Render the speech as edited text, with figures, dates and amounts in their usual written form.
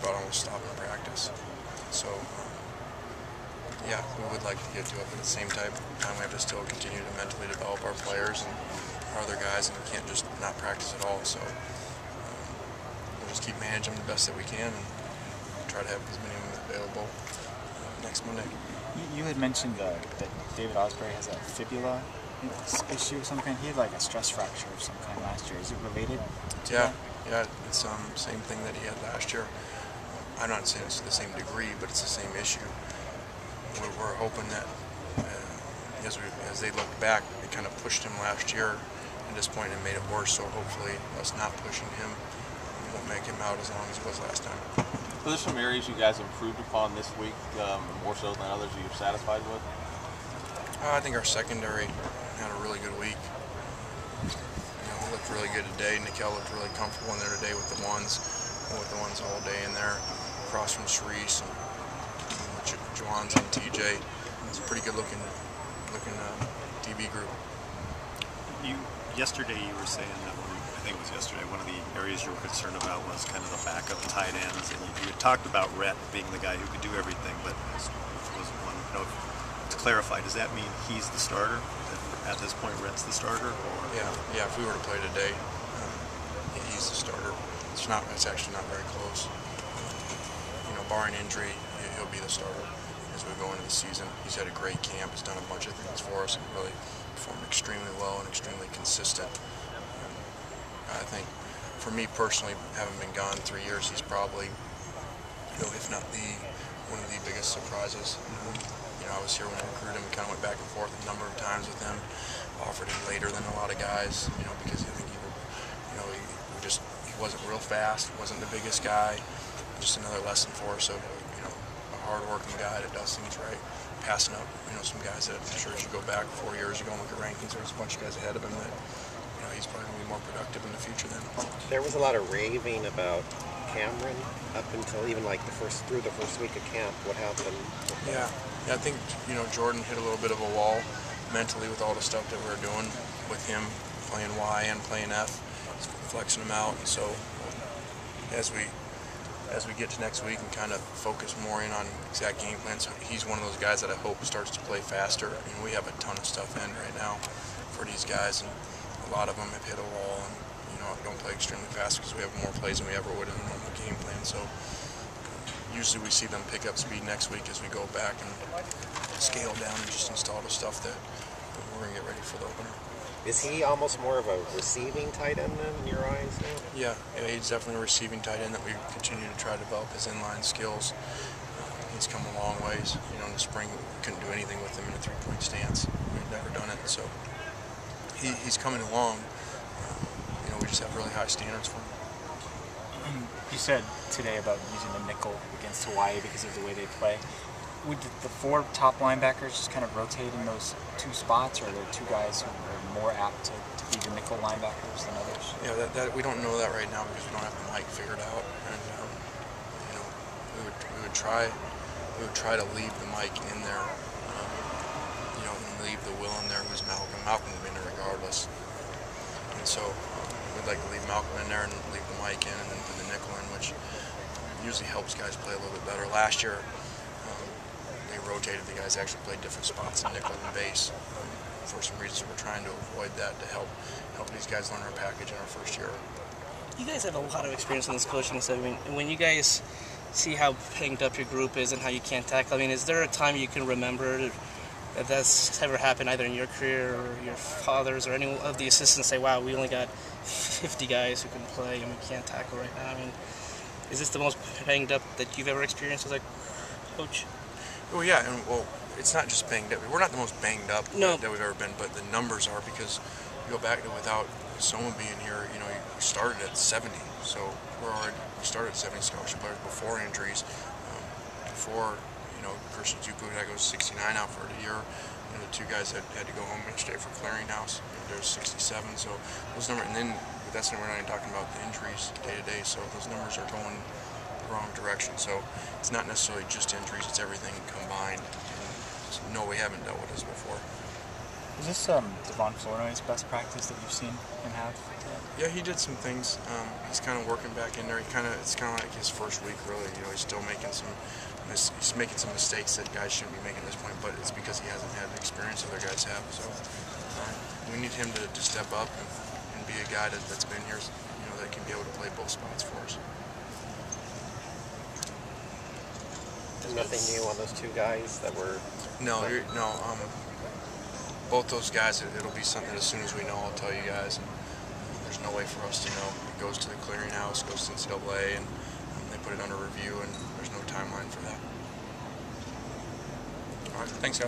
about almost stopping practice. So, yeah, we would like to get to it, but at the same time we have to still continue to mentally develop our players and our other guys, and we can't just not practice at all. So we'll just keep managing the best that we can and try to have as many of them available next Monday. You had mentioned that David Osbury has a fibula issue of some kind. He had like a stress fracture of some kind last year. Is it related to that? Yeah, it's the same thing that he had last year. I'm not saying it's to the same degree, but it's the same issue. We're hoping that as they look back, they kind of pushed him last year at this point and made it worse. So hopefully us not pushing him won't make him out as long as it was last time. So there's some areas you guys improved upon this week, more so than others you're satisfied with? I think our secondary had a really good week. We looked really good today. Nikel looked really comfortable in there today with the ones all day in there, across from Sharice and Juwan's and TJ. It's a pretty good looking DB group. Yesterday you were saying that I think it was yesterday, one of the areas you were concerned about was kind of the backup tight ends, and you had talked about Rhett being the guy who could do everything, but to clarify, does that mean he's the starter? At this point, Rhett's the starter? Or? Yeah. If we were to play today, he's the starter. It's actually not very close. Barring injury, he'll be the starter as we go into the season. He's had a great camp. He's done a bunch of things for us and really performed extremely well and extremely consistent. I think, for me personally, having been gone 3 years, he's probably, if not one of the biggest surprises. I was here when I recruited him. We kind of went back and forth a number of times with him. Offered him later than a lot of guys, because I think he wasn't real fast, wasn't the biggest guy. Just another lesson for us. So, a hard-working guy that does things right, passing up, some guys that I'm sure as you go back 4 years ago and look at rankings, there's a bunch of guys ahead of him that, he's probably going to be more productive in the future then. There was a lot of raving about Cameron up until even through the first week of camp. What happened? Yeah, I think Jordan hit a little bit of a wall mentally with all the stuff that we were doing with him playing Y and playing F, flexing him out, and so as we get to next week and kind of focus more in on exact game plans, so he's one of those guys that I hope starts to play faster. We have a ton of stuff in right now for these guys, and a lot of them have hit a wall and don't play extremely fast because we have more plays than we ever would in a normal game plan. So usually we see them pick up speed next week as we go back and scale down and just install the stuff that we're going to get ready for the opener. Is he almost more of a receiving tight end then in your eyes now? Yeah, he's definitely a receiving tight end that we continue to try to develop his inline skills. He's come a long ways. In the spring we couldn't do anything with him in a three-point stance. We've never done it, so he's coming along. We just have really high standards for him. You said today about using the nickel against Hawaii because of the way they play. Would the four top linebackers just kind of rotate in those two spots, or are there two guys who are more apt to be the nickel linebackers than others? Yeah, that we don't know that right now because we don't have the mic figured out, and we would try to leave the mic in there, and leave the Will in there, who's Malcolm. Malcolm's been there regardless, and so we'd like to leave Malcolm in there and leave the mic in, and then put the nickel in, which usually helps guys play a little bit better. Last year, they rotated the guys, actually played different spots in nickel and base for some reasons. We're trying to avoid that to help these guys learn our package in our first year. You guys have a lot of experience in this coaching stuff. When you guys see how banged up your group is and how you can't tackle, is there a time you can remember that that's ever happened either in your career or your father's or any of the assistants say, wow, we only got 50 guys who can play and we can't tackle right now? Is this the most banged up that you've ever experienced as a coach? Well, yeah, and it's not just banged up. We're not the most banged up that we've ever been, but the numbers are, because you go back to without someone being here, we started at 70, so we started at 70 scholarship players before injuries, before, Christian Zuko that goes 69 out for the year. The two guys that had to go home yesterday for clearinghouse, there's 67, so those numbers, and then that's when we're not even talking about the injuries day to day, so those numbers are going the wrong direction. So it's not necessarily just injuries, it's everything combined. And no, we haven't dealt with this before. Is this Devon Flournoy's best practice that you've seen him have? Yeah, he did some things. He's kind of working back in there. It's kind of like his first week, really. You know, he's still making he's making some mistakes that guys shouldn't be making at this point, but it's because he hasn't had the experience other guys have. So we need him to step up and be a guy that's been here, you know, that can be able to play both spots for us. Nothing new on those two guys that were. No, both those guys. It'll be something as soon as we know, I'll tell you guys. And there's no way for us to know. It goes to the clearinghouse, goes to NCAA, and they put it under review, and there's no timeline for that. All right, thanks, guys.